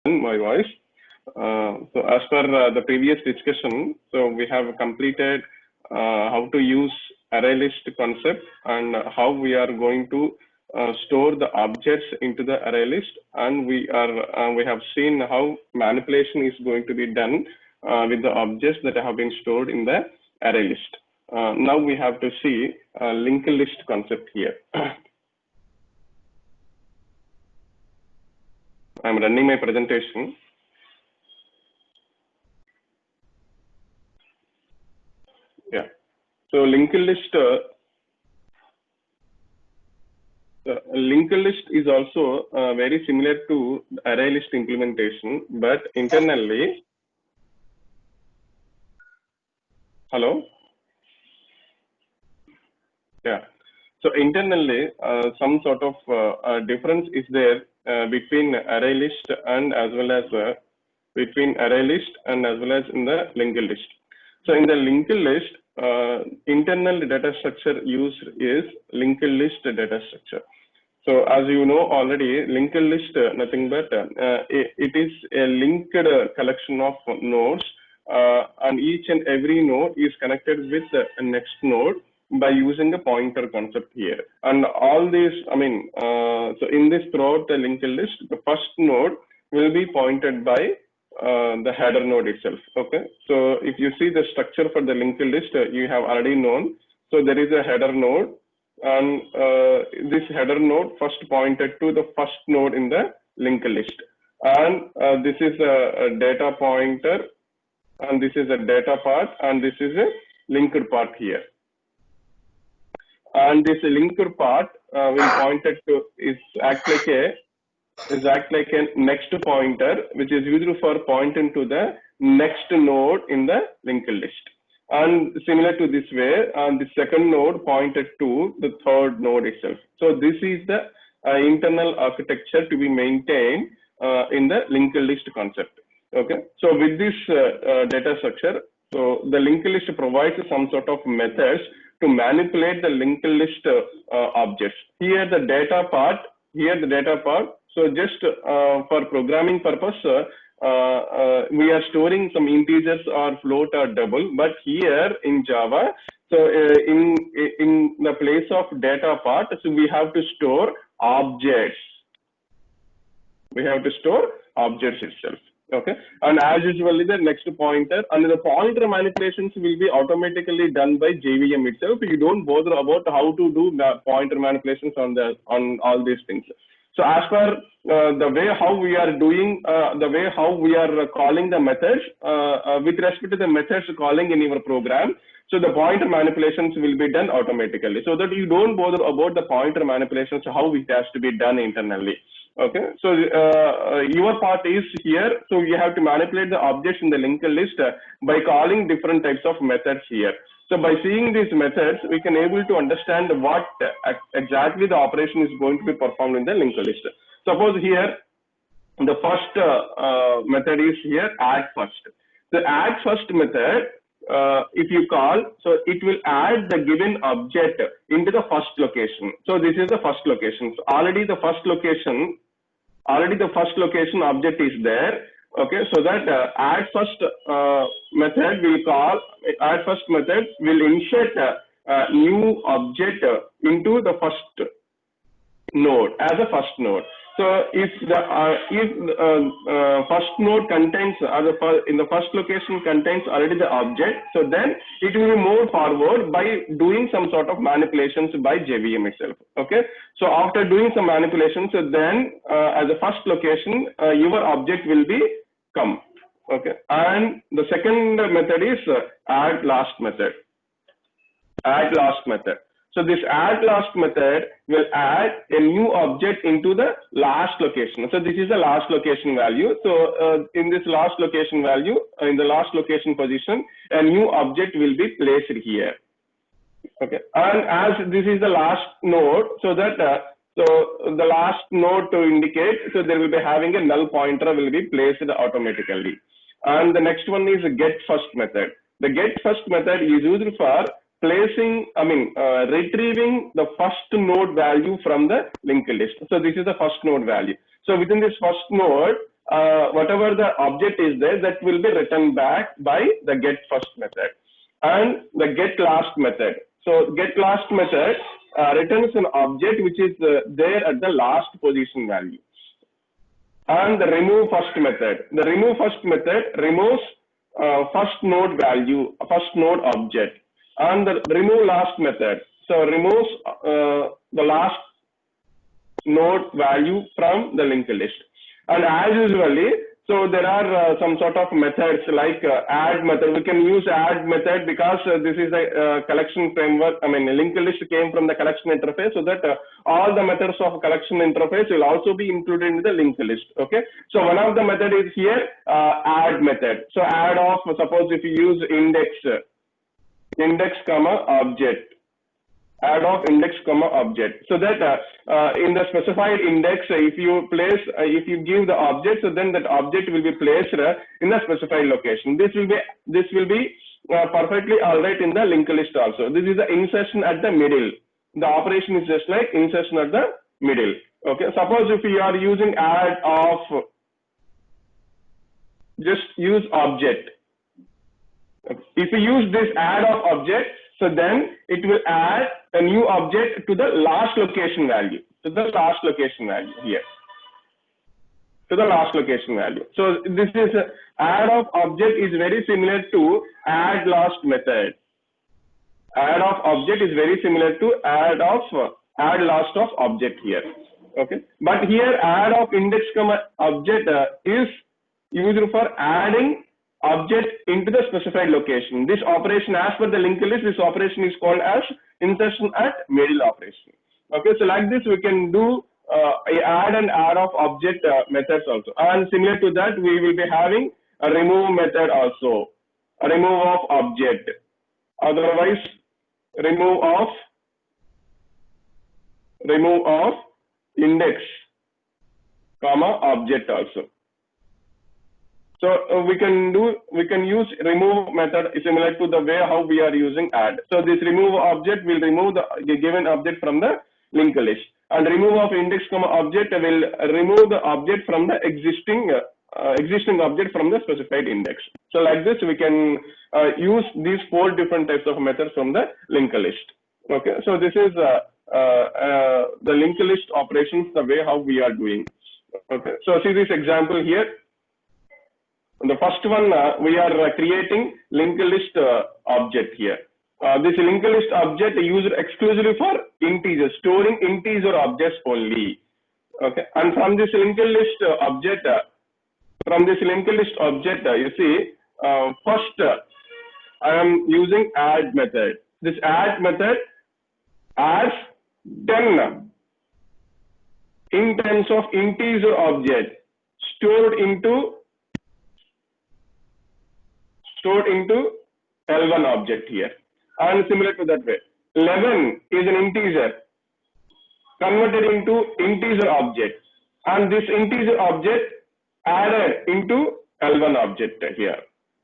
my voice. So as per the previous discussion, so we have completed how to use array list concept and how we are going to store the objects into the array list, and we have seen how manipulation is going to be done with the objects that have been stored in the array list. Now we have to see linked list concept here. I'm running my presentation. Yeah. So linked list is also very similar to array list implementation, but internally. Hello. Yeah. So internally, some sort of difference is there between array list and as well as between array list and as well as in the linked list. So in the linked list, internal data structure used is linked list data structure. So as you know already, linked list nothing but it is a linked collection of nodes, and each and every node is connected with the next node by using the pointer concept here. And all these, so in this throughout the linked list, the first node will be pointed by the header node itself. Okay, so if you see the structure for the linked list, you have already known. So there is a header node, and this header node first pointed to the first node in the linked list, and this is a data pointer, and this is a data part, and this is a linked part here. And this linked part will pointed to act like a next pointer, which is used for pointing to the next node in the linked list. And similar to this way, the second node pointed to the third node itself. So this is the internal architecture to be maintained in the linked list concept. Okay. So with this data structure, so the linked list provides some sort of methods to manipulate the linked list objects. Here the data part. So just for programming purpose, we are storing some integers or float or double. But here in Java, so in the place of data part, so we have to store objects. We have to store objects itself. Okay, and as usually the next pointer and the pointer manipulations will be automatically done by JVM itself. You don't bother about how to do the pointer manipulations on all these things. So as per the way how we are doing, the way how we are calling the methods with respect to the methods calling in your program, so the pointer manipulations will be done automatically, so that you don't bother about the pointer manipulations, how it has to be done internally. Okay, so your part is here. So you have to manipulate the objects in the linked list by calling different types of methods here. So by seeing these methods, we can able to understand what exactly the operation is going to be performed in the linked list. Suppose here the first method is here add first. The add first method, if you call, so it will add the given object into the first location. So this is the first location. So already the first location object is there. Okay, so that add first method will call, add first method will insert a new object into the first node as a first node. So if the first node contains in the first location contains already the object, so then it will be moved forward by doing some sort of manipulations by JVM itself. Okay, so after doing some manipulations, so then as a first location, your object will be come. Okay, and the second method is add last method. So this add last method will add a new object into the last location. So this is the last location value. So in this last location value, in the last location position, a new object will be placed here. Okay, and as this is the last node, so that so the last node to indicate, so there will be having a null pointer will be placed automatically. And the next one is get first method. The get first method is used for placing, retrieving the first node value from the linked list. So this is the first node value. So within this first node, whatever the object is there, that will be returned back by the get first method and the get last method. So get last method returns an object which is there at the last position value. And the remove first method. The remove first method removes first node value, first node object. And the remove last method, so removes the last node value from the linked list. And as usually, so there are some sort of methods like add method. We can use add method because this is a collection framework. I mean, linked list came from the collection interface, so that all the methods of collection interface will also be included in the linked list. Okay. So one of the method is here add method. So add of, suppose if you use index comma object. Add of index comma object, so that in the specified index, if you give the object, so then that object will be placed in the specified location. This will be perfectly all right in the linked list also. This is the insertion at the middle. The operation is just like insertion at the middle. Okay. Suppose if you are using add of, just use object. If you use this add of object, so then it will add a new object to the last location value, here. To the last location value. So this is add of object is very similar to add last method. Add of object is very similar to add last of object here. Okay. But here add of index comma object is used for adding object into the specified location. This operation, as per the linked list, this operation is called as insertion at middle operation. Okay, so like this we can do add and add of object methods also. And similar to that, we will be having a remove method also. A remove of object. Otherwise, remove of index comma object also. So we can use remove method similar to the way how we are using add. So this remove object will remove the given object from the linked list, and remove of index comma object will remove the object from the existing object from the specified index. So like this we can use these 4 different types of methods from the linked list. Okay, so this is the linked list operations, the way how we are doing. Okay, so see this example here. The first one, we are creating linked list object here. This linked list object is used exclusively for integers, storing integer objects only. Okay, and from this linked list object, you see, first I am using add method. This add method adds 10 in terms of integer object stored into L1 object here, and similar to that way, 11 is an integer converted into integer object, and this integer object added into L1 object here.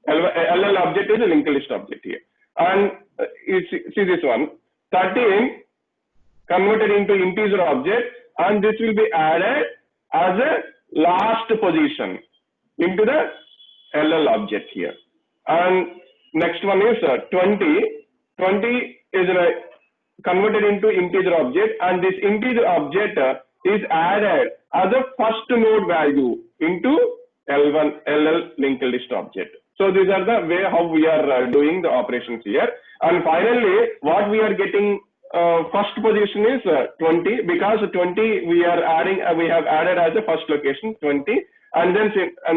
LL object is a linked list object here, and you see this one, 13 converted into integer object, and this will be added as a last position into the LL object here. And next one is 20. 20 is converted into integer object, and this integer object is added as a first node value into L1 LL linked list object. So these are the way how we are doing the operations here. And finally, what we are getting first position is 20, because 20 we are adding, we have added as a first location 20. And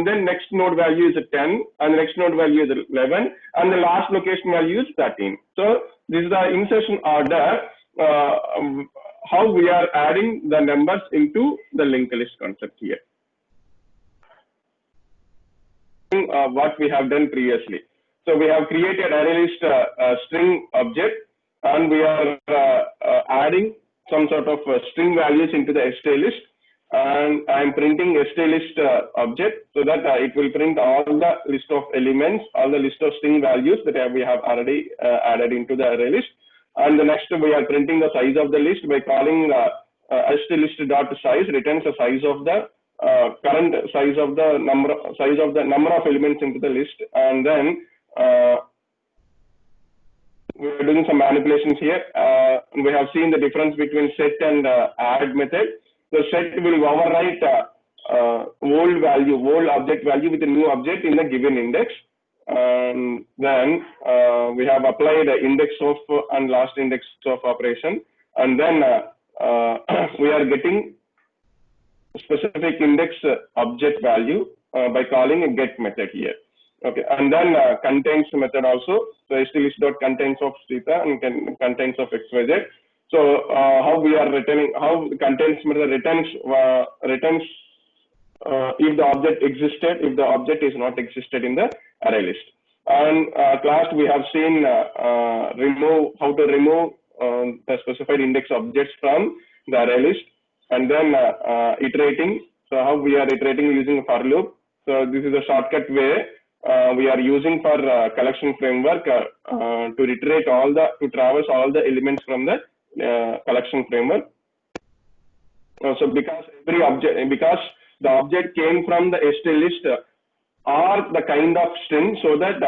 then next node value is 10, and the next node value is 11, and the last location value is 13. So this is the insertion order, how we are adding the numbers into the linked list concept here. What we have done previously. So we have created array list string object, and we are adding some sort of string values into the stay list. And I am printing stay list object, so that it will print all the list of elements, all the list of string values that we have already added into the array list. And the next we are printing the size of the list by calling stay list dot size, returns the size of the current size of the number of elements into the list, and then we are doing some manipulations here. We have seen the difference between set and add method. The set will overwrite old object value with a new object in the given index. And then we have applied index of and last index of operation, and then we are getting specific index object value by calling a get method here. Okay, and then contains method also. So htList.contains of theta and contains of xyz. So how we are returning, how contains method returns if the object existed, if the object is not existed in the array list. And at last we have seen how to remove the specified index objects from the array list, and then iterating. So how we are iterating using for loop. So this is a shortcut way we are using for collection framework to iterate to traverse all the elements from the collection framework. So because the object came from the htList or the kind of string, so that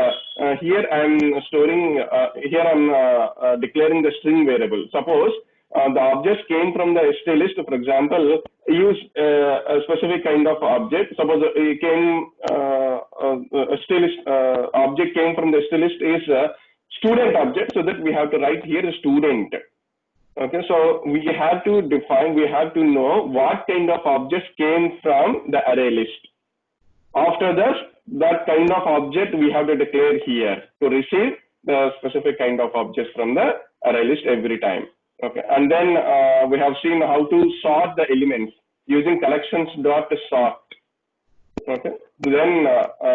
here I am storing, here I am declaring the string variable. Suppose the objects came from the htList, for example, use a specific kind of object. Suppose it came, object came from the htList is a student object, so that we have to write here a student. Okay, so we have to define, we have to know what kind of objects came from the array list. After that kind of object we have to declare here to receive the specific kind of objects from the array list every time. Okay, and then we have seen how to sort the elements using collections.sort. Okay, then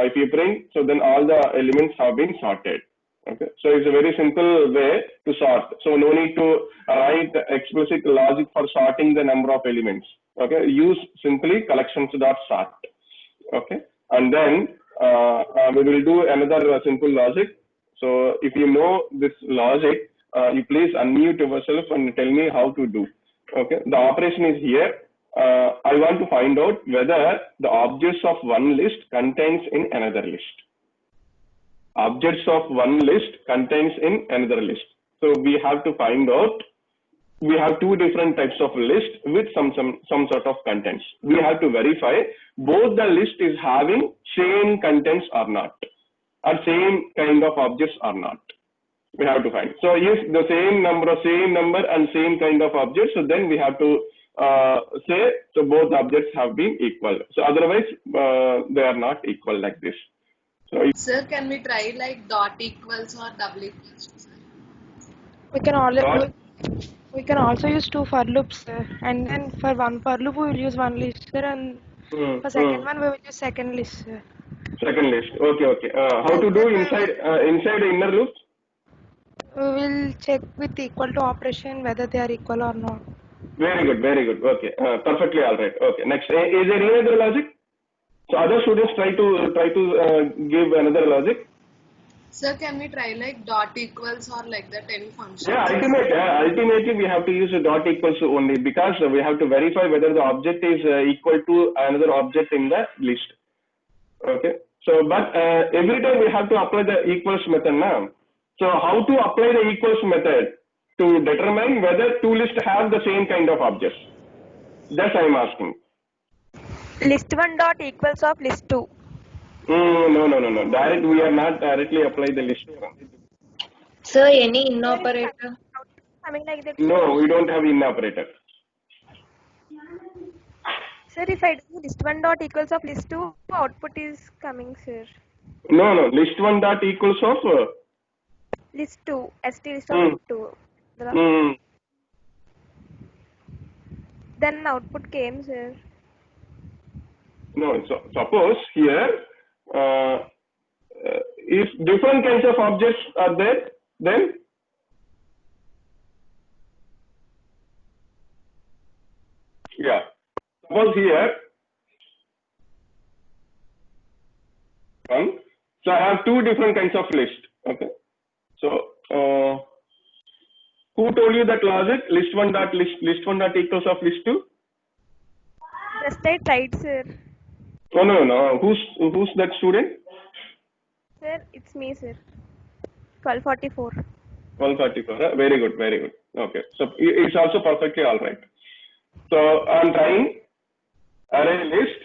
if you print, so then all the elements have been sorted. Okay, so it's a very simple way to sort. So no need to write explicit logic for sorting the number of elements. Okay, use simply collections.sort. Okay, and then we will do another simple logic. So if you know this logic, you please unmute yourself and tell me how to do. Okay, the operation is here. I want to find out whether the objects of one list contains in another list. Objects of one list contains in another list. So we have to find out. We have two different types of list with some sort of contents. We have to verify both the list is having same contents or not, or same kind of objects or not. We have to find. So if the same number and same kind of objects, so then we have to say so both objects have been equal. So otherwise they are not equal like this. So sir, can we try like dot equals or double equals? We can also use two for loops, sir. And then for one for loop we will use one list, sir, and for second one we will use second list, sir. Second list. Okay. How to do inside inner loop? We will check with equal to operation whether they are equal or not. Very good. Okay, perfectly all right. Okay, next, is there any other logic? So other students try to give another logic. Sir, can we try like dot equals or like that any function? Yeah, ultimately we have to use a dot equals only, because we have to verify whether the object is equal to another object in the list. Okay, so but every time we have to apply the equals method now. So how to apply the equals method to determine whether two lists have the same kind of objects? That's I am asking. List1 dot equals of list2. No. We are not directly apply the list. Sir, any in operator? Like that. No, we don't have in operator. Sir, if I do list1 dot equals of list2, output is coming, sir. No. List1 dot equals of list2, htList of list2. Then output came, sir. No, so suppose here if different kinds of objects are there, then yeah. Suppose here so I have two different kinds of list. Okay. So who told you that logic? List1 dot equals of list2? Just I tried, sir. Oh, no. Who's that student? Sir, it's me, sir. 1244. 134. Very good, very good. Okay. So it's also perfectly all right. So I'm trying array list.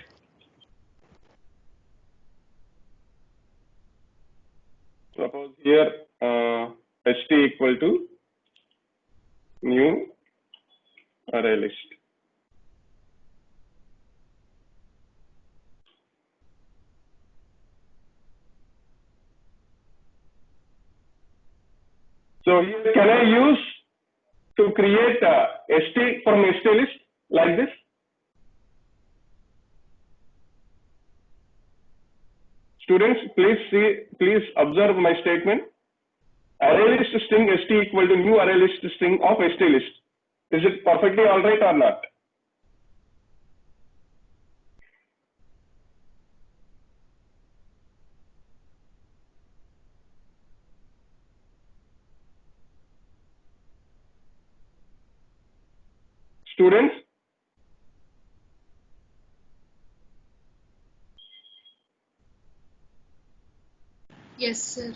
Suppose here st equal to new array list. So here can I use to create st from st list like this? Students, please observe my statement. Array list string st equal to new array list string of st list. Is it perfectly all right or not? Students, Yes, sir.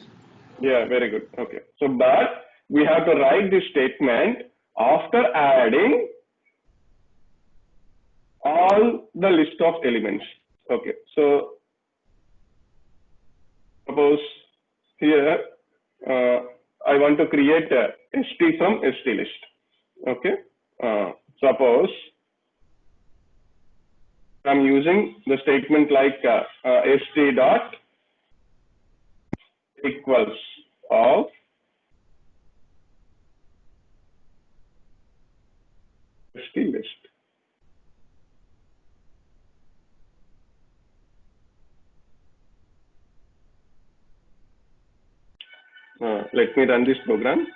yeah, very good. Okay. So, but we have to write this statement after adding all the list of elements. Okay. So, suppose here I want to create a st from st list. Okay. Suppose I'm using the statement like st dot equals of st list. Let me run this program.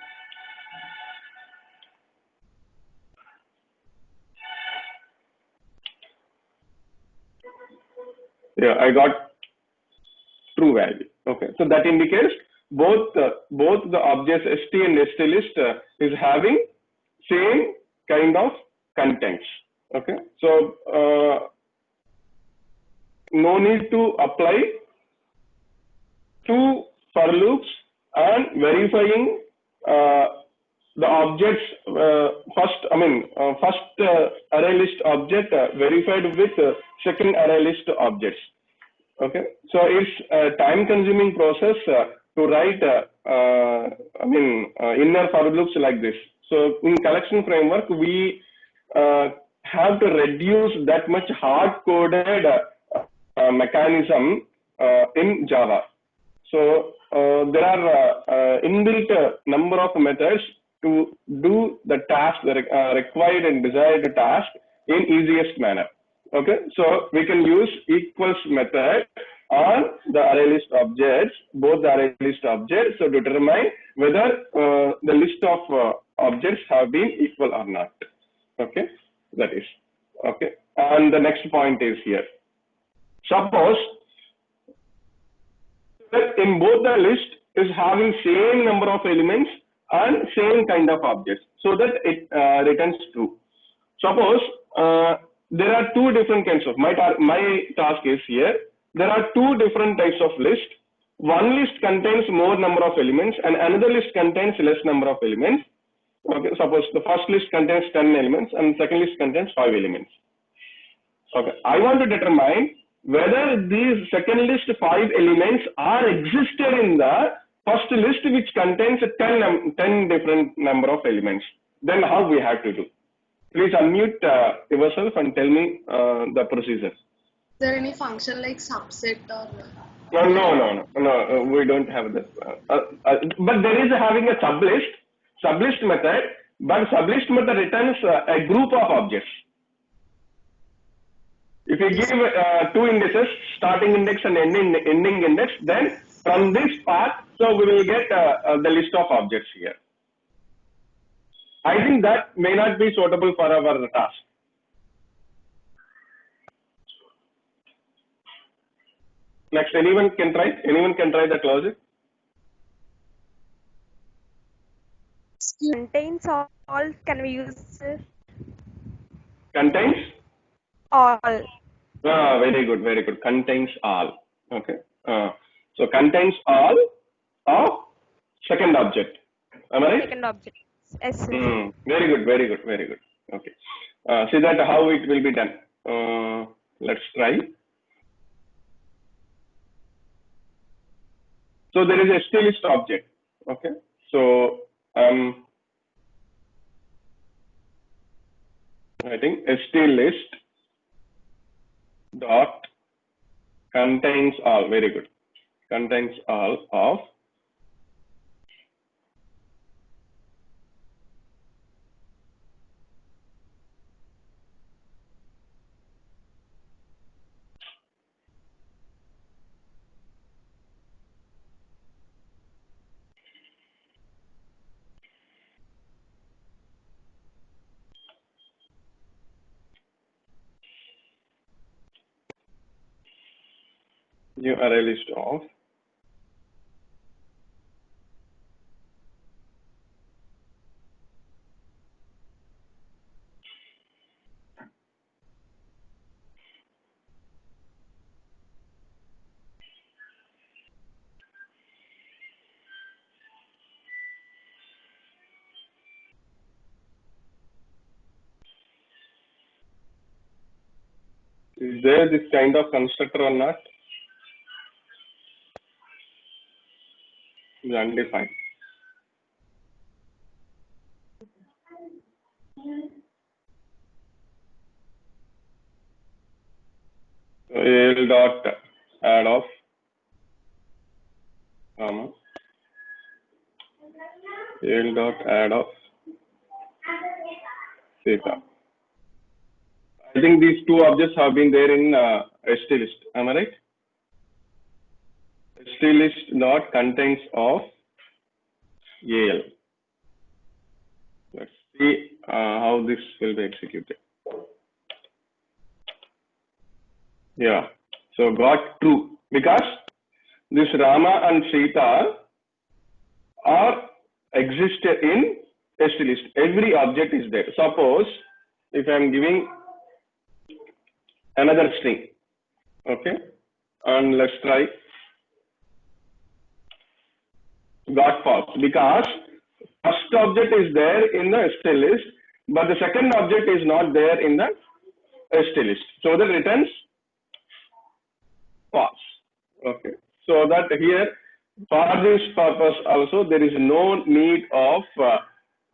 Yeah, I got true value. Okay, so that indicates both the objects st and st list is having same kind of contents. Okay, so no need to apply two for loops and verifying the objects first array list object verified with second array list objects. Okay, so it's a time consuming process to write inner for loops like this. So in collection framework we have to reduce that much hard coded mechanism in Java. So there are inbuilt number of methods to do the task, the required and desired task in easiest manner. Okay, so we can use equals method on the array list objects, both the array list objects, so determine whether the list of objects have been equal or not. Okay, that is okay. And the next point is here. Suppose that in both the list is having same number of elements and same kind of objects, so that it returns true. Suppose there are two different kinds of my task is here. There are two different types of list. One list contains more number of elements and another list contains less number of elements. Okay, suppose the first list contains 10 elements and second list contains 5 elements. Okay, I want to determine whether these second list 5 elements are existed in the first list which contains 10 different number of elements. Then how we have to do? Please unmute yourself and tell me the procedure. Is there any function like subset or? No, we don't have that. But there is having a sublist method, but sublist method returns a group of objects. If you give two indices, starting index and ending index, then from this path, so we will get the list of objects here. I think that may not be suitable for our task. Next, anyone can try that logic. Contains all can we use, sir? Contains? All. Very good, very good. Contains all. Okay. So contains all of second object. Am I right? Second object. Yes, sir. Very good, very good, very good. Okay. See that how it will be done. Let's try. So there is a stylist object. Okay. So I think stylist dot contains all. Very good. Contains all of new array list of is there this kind of constructor or not? Is undefined. So L dot add of L dot add of theta. I think these two objects have been there in stylist. Am I right? Stylist dot contains of AL. Let's see how this will be executed. Yeah. So got true because this Rama and Sita are existed in stylist. Every object is there. Suppose if I am giving another string, okay, and let's try got false because first object is there in the stylist, but the second object is not there in the stylist. So that returns false. Okay. So that here for this purpose also there is no need of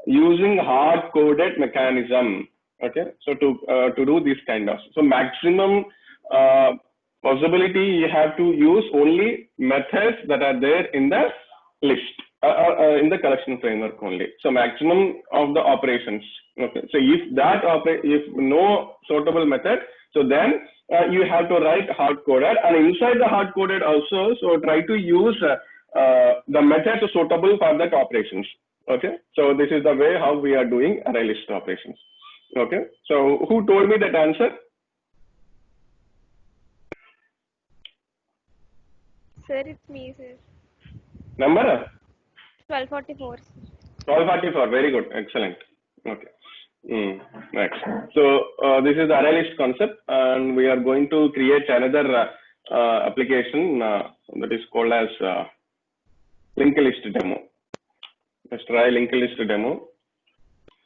using hard coded mechanism. Okay. So to do this kind of maximum possibility you have to use only methods that are there in the list in the collection framework only. So maximum of the operations. Okay. So if no suitable method, so then you have to write hard coded, and inside the hard coded also. So try to use the methods suitable for that operations. Okay. So this is the way how we are doing array list operations. Okay. So who told me that answer? Sir, it's me, sir. Number? 1244. 1244. Very good. Excellent. Okay. Next. So this is the array list concept, and we are going to create another application that is called as linked list demo. Let's try linked list demo.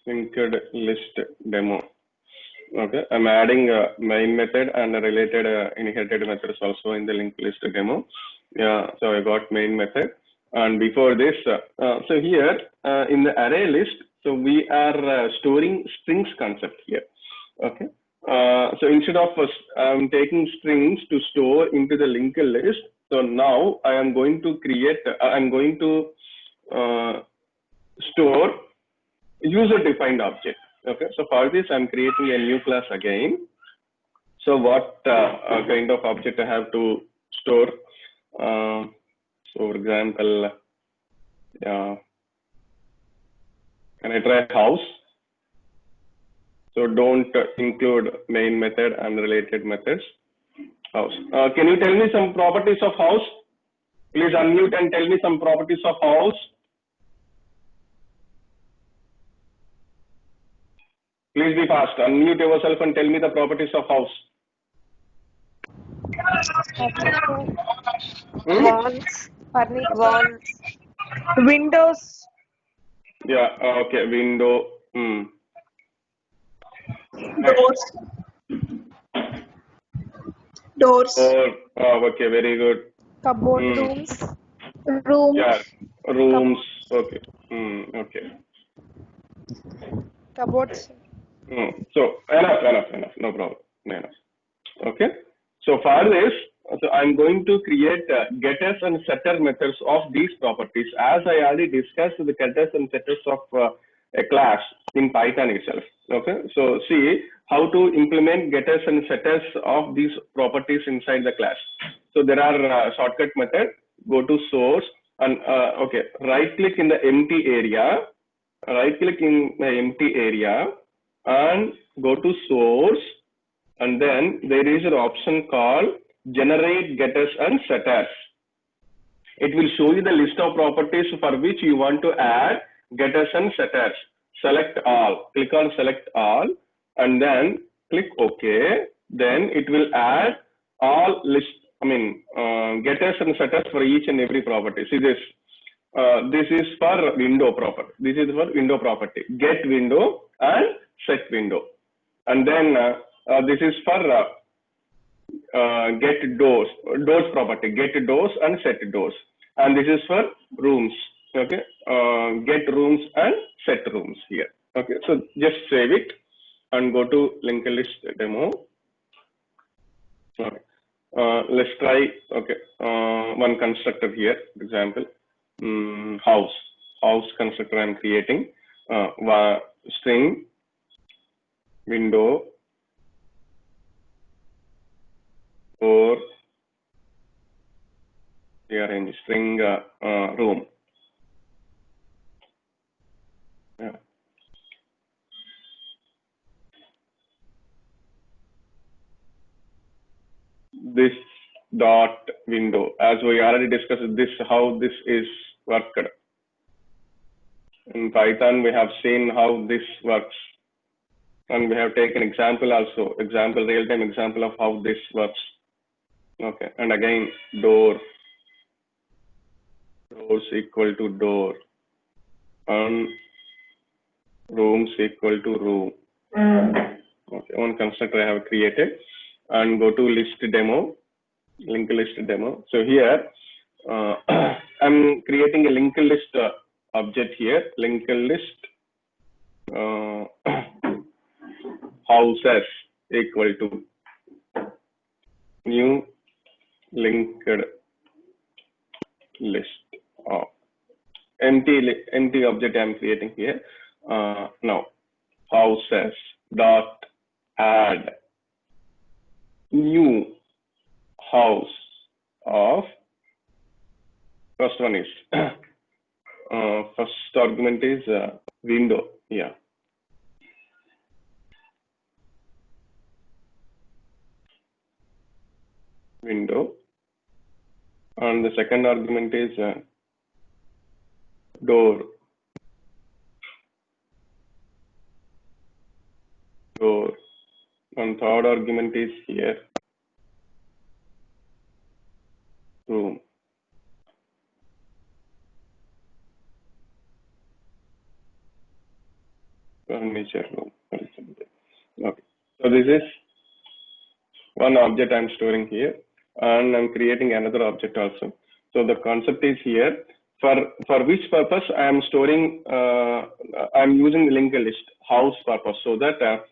Linked list demo. Okay, I'm adding main method and related inherited methods also in the linked list demo. Yeah, so I got main method, and before this, so here in the array list, so we are storing strings concept here. Okay, so instead of I'm taking strings to store into the linked list, so now I am going to create. I'm going to store user-defined object. Okay, so for this I'm creating a new class again. So what kind of object I have to store? So for example, can I try house? So don't include main method and related methods. House. Can you tell me some properties of house? Please unmute and tell me some properties of house. Please be fast. Unmute yourself and tell me the properties of house. Walls. Furniture. Walls. Windows. Yeah. Okay. Window. Doors. Doors. Okay. Very good. Cupboard. Rooms. Rooms. Yeah. Rooms. Okay. Okay. Cupboards. So enough. No problem. Enough. Okay. So for this, so I'm going to create getters and setter methods of these properties. As I already discussed the getters and setters of a class in Python itself. Okay. So see how to implement getters and setters of these properties inside the class. So there are shortcut method. Go to source and okay. Right click in the empty area. Right click in the empty area and go to source, and then there is an option called generate getters and setters. It will show you the list of properties for which you want to add getters and setters. Select all, click on select all, and then click OK. Then it will add all getters and setters for each and every property. See this. This is for window property. This is for window property. Get window and set window. And then this is for get doors property. Get doors and set doors. And this is for rooms. Okay. Get rooms and set rooms here. Okay. So just save it and go to LinkedList demo. Okay. Let's try. Okay. One constructor here. For example. House constructor I'm creating. String window or rearrange string room. Yeah. This dot window, as we already discussed, this how this is worked. In Python, we have seen how this works, and we have taken example also, real-time example of how this works. Okay, and again doors equal to door, and rooms equal to room. Okay, one constructor I have created, and go to linked list demo. So here I'm creating a linked list object here, linked list houses equal to new linked list of empty object I'm creating here. Now houses dot add new house of first one is first argument is window. Yeah. Window, and the second argument is door, and third argument is here room. Furniture room. Okay, so this is one object I'm storing here, and I'm creating another object also. So the concept is here, for which purpose I am storing, I'm using the linked list house purpose, so that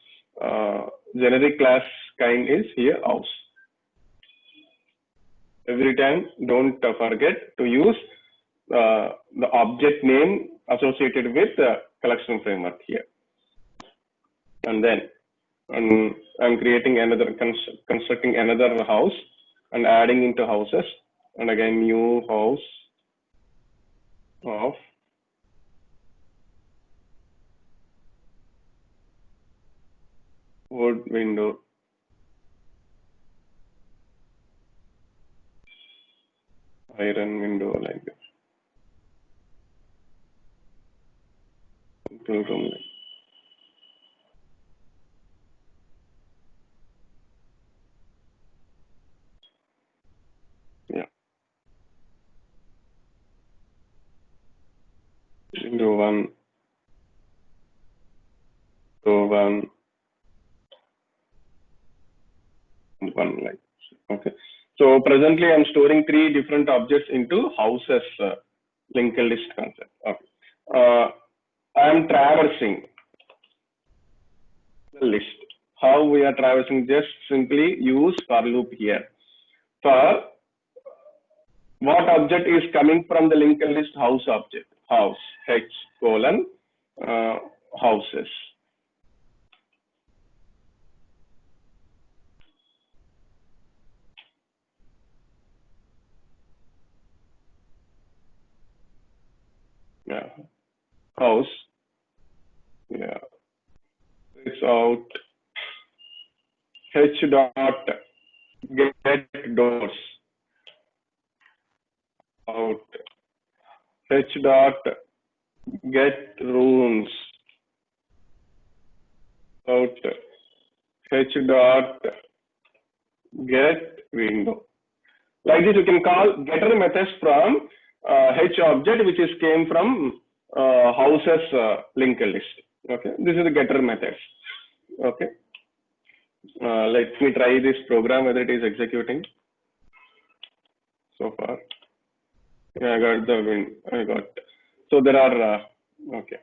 generic class kind is here house. Every time don't forget to use the object name associated with the collection framework here. And then I'm creating another, constructing another house and adding into houses, and again new house of wood window, iron window, like this. Room. So one like okay. So presently I'm storing 3 different objects into houses linked list concept. Okay. I'm traversing the list. How we are traversing? Just simply use for loop here. For what object is coming from the linked list house object? House H colon houses. Yeah. House. Yeah. It's out. H dot get doors. Out. H dot get rooms. Out. H dot get window. Like this, you can call getter methods from H object, which is came from houses linked list. Okay, this is the getter methods. Okay, let me try this program whether it is executing so far. Yeah, I got the win. I got. So there are okay.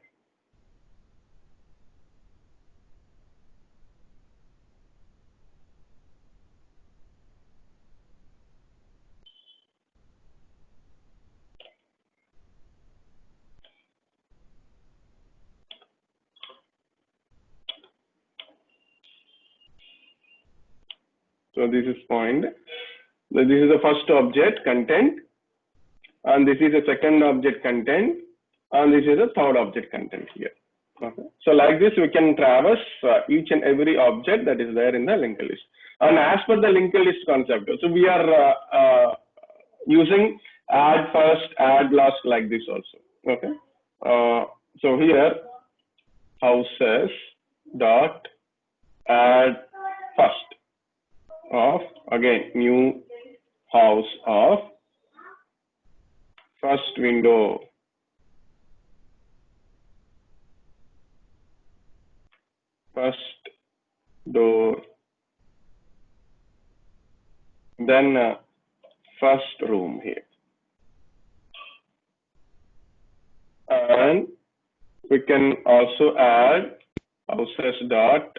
So this is point. This is the first object content, and this is the second object content, and this is the third object content here. Okay. So like this, we can traverse each and every object that is there in the linked list. And as per the linked list concept, so we are using add first, add last like this also. Okay. So here houses dot add first of again new house of first window first door then first room here, and we can also add houses dot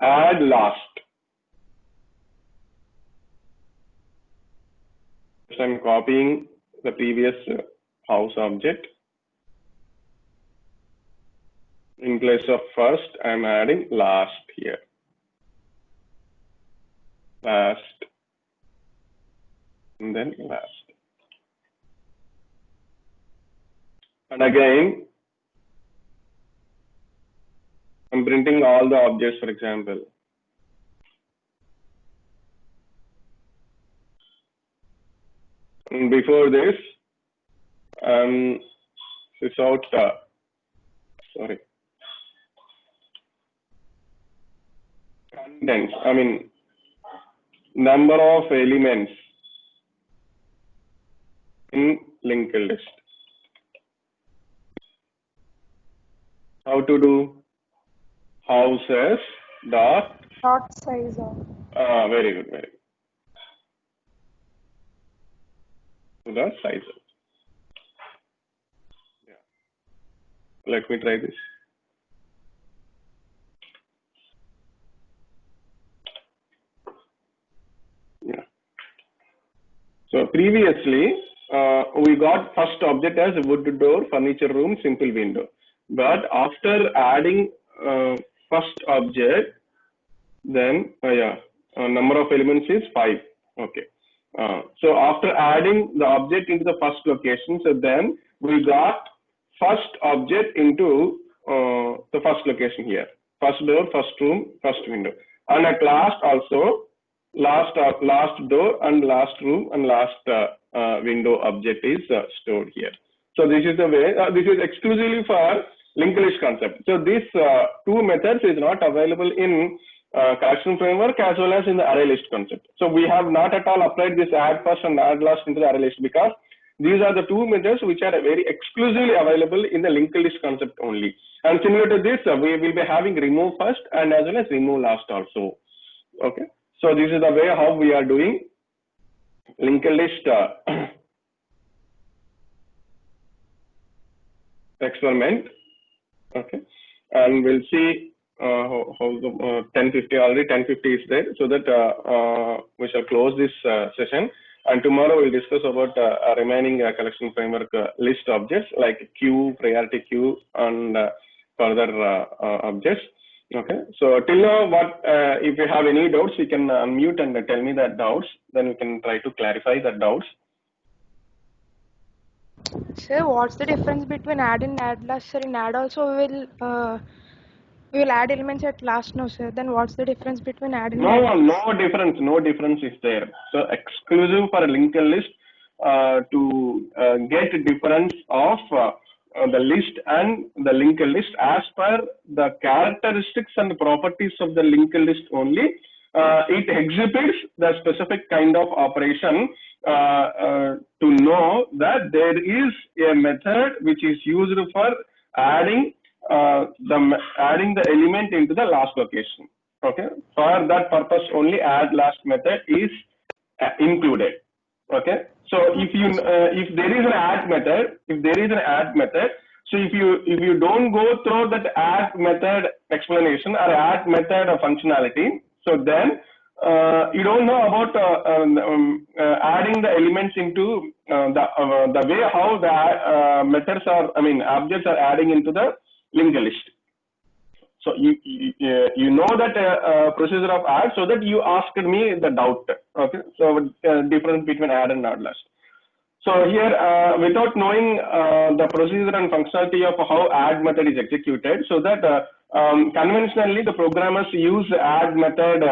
add last. So I'm copying the previous house object. In place of first, I'm adding last here. Last, and then last. And again, I'm printing all the objects, for example. And before this, without, sorry, contents, I mean, number of elements in linked list. How to do? Houses dot size of. very good, very good. To the size. Yeah. Let me try this. Yeah. So previously, we got first object as wood door, furniture room, simple window. But after adding first object, then number of elements is 5. Okay. So after adding the object into the first location, so then we got first object into the first location here. First door, first room, first window. And at last also, last door and last room and last window object is stored here. So this is the way, this is exclusively for linked list concept. So these 2 methods is not available in collection framework as well as in the array list concept. So we have not at all applied this add first and add last into the array list because These are the two methods which are very exclusively available in the linked list concept only. And similar to this, we will be having remove first and as well as remove last also. Okay. So this is the way how we are doing linked list experiment. Okay. And we'll see how the 1050 already 1050 is there, so that we shall close this session, and tomorrow we'll discuss about remaining collection framework list objects like queue, priority queue, and further objects. Okay, so till now, what if you have any doubts, you can unmute and tell me that doubts, then we can try to clarify the doubts. Sir, what's the difference between add and add last? Sir, in add also we will add elements at last, no sir. Then what's the difference between add and add last? No difference is there. So exclusive for a linked list to get difference of the list and the linked list as per the characteristics and properties of the linked list only. It exhibits the specific kind of operation to know that there is a method which is used for adding the element into the last location. Okay, for that purpose only add last method is included. Okay, so if there is an add method, so if you don't go through that add method explanation or add method functionality, so then you don't know about adding the elements into the way how the methods are, objects are adding into the linked list. So you know that procedure of add, so that you asked me the doubt. Okay, so difference between add and add last. So here, without knowing the procedure and functionality of how add method is executed, so that conventionally the programmers use add method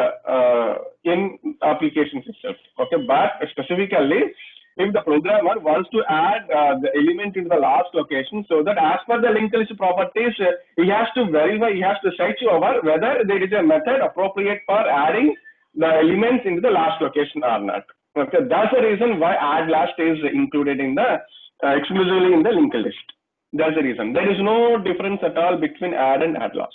in applications itself. Okay, but specifically, if the programmer wants to add the element into the last location, so that as per the linked list properties, he has to verify, he has to search over whether there is a method appropriate for adding the elements into the last location or not. Okay, that's the reason why add last is included in the exclusively in the linked list. That's the reason. There is no difference at all between add and add last.